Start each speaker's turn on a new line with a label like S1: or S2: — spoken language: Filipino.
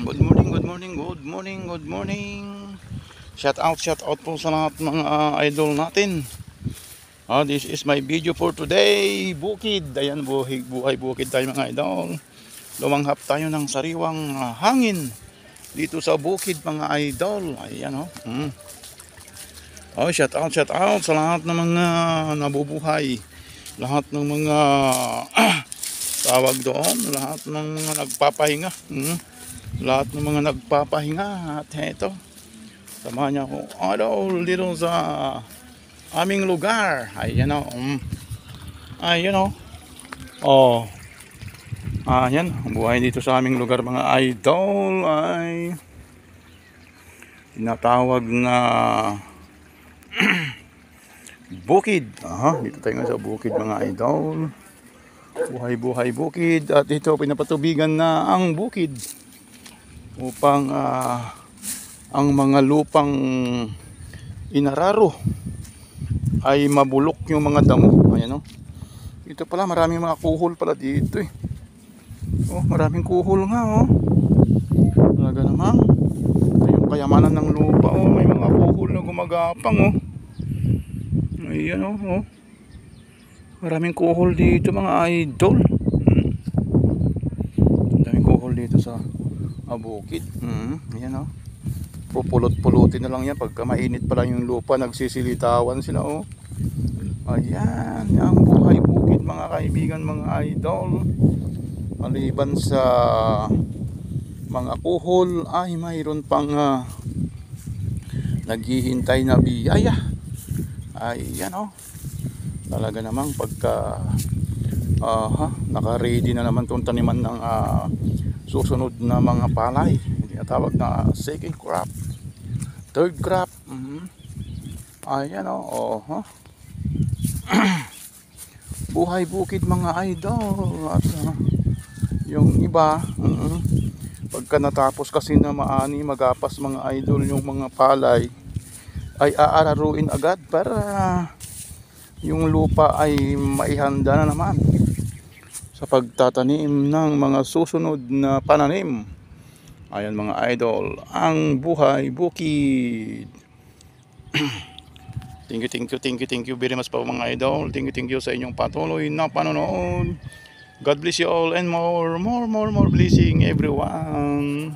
S1: Good morning, good morning, good morning, good morning. Shout out po sa lahat mga idol natin. This is my video for today. Bukid, ayan, buhay bukid tayo mga idol. Lumanghap tayo ng sariwang hangin dito sa bukid mga idol. Ayan shout out sa lahat ng mga nabubuhay. Lahat ng mga tawag doon, lahat ng mga nagpapahinga. Lahat ng mga nagpapahinga. At heto, samahan niya ako dito sa aming lugar. Ayan ayan, buhay dito sa aming lugar mga idol ay tinatawag na bukid. Dito tayo nga sa bukid mga idol. Buhay bukid. At ito, pinapatubigan na ang bukid upang ang mga lupang inararo ay mabulok yung mga damo. Ayan Ito pala, maraming mga kuhol pala dito eh. Maraming kuhol nga Talaga naman. Yung kayamanan ng lupa may mga kuhol na gumagapang Ayan Maraming kuhol dito mga idol. Maraming kuhol dito sa bukid. Ayan pupulot-pulutin na lang yan pagka mainit pa lang yung lupa, nagsisilitawan sila Ayan, ang buhay bukid mga kaibigan, mga idol. Maliban sa mga kuhol ay mayroon pang naghihintay na biyaya. Ayan talaga namang pagka naka-ready na naman itong taniman ng susunod na mga palay. Tinatawag na second crop, third crop. Ayan buhay bukid mga idol. At yung iba pagka natapos kasi na magapas mga idol yung mga palay, ay aararuin agad para yung lupa ay maihanda na naman sa pagtatanim ng mga susunod na pananim. Ayan mga idol, ang buhay bukid. Thank you very much po mga idol. Thank you sa inyong patuloy na panonood. God bless you all and more blessing everyone.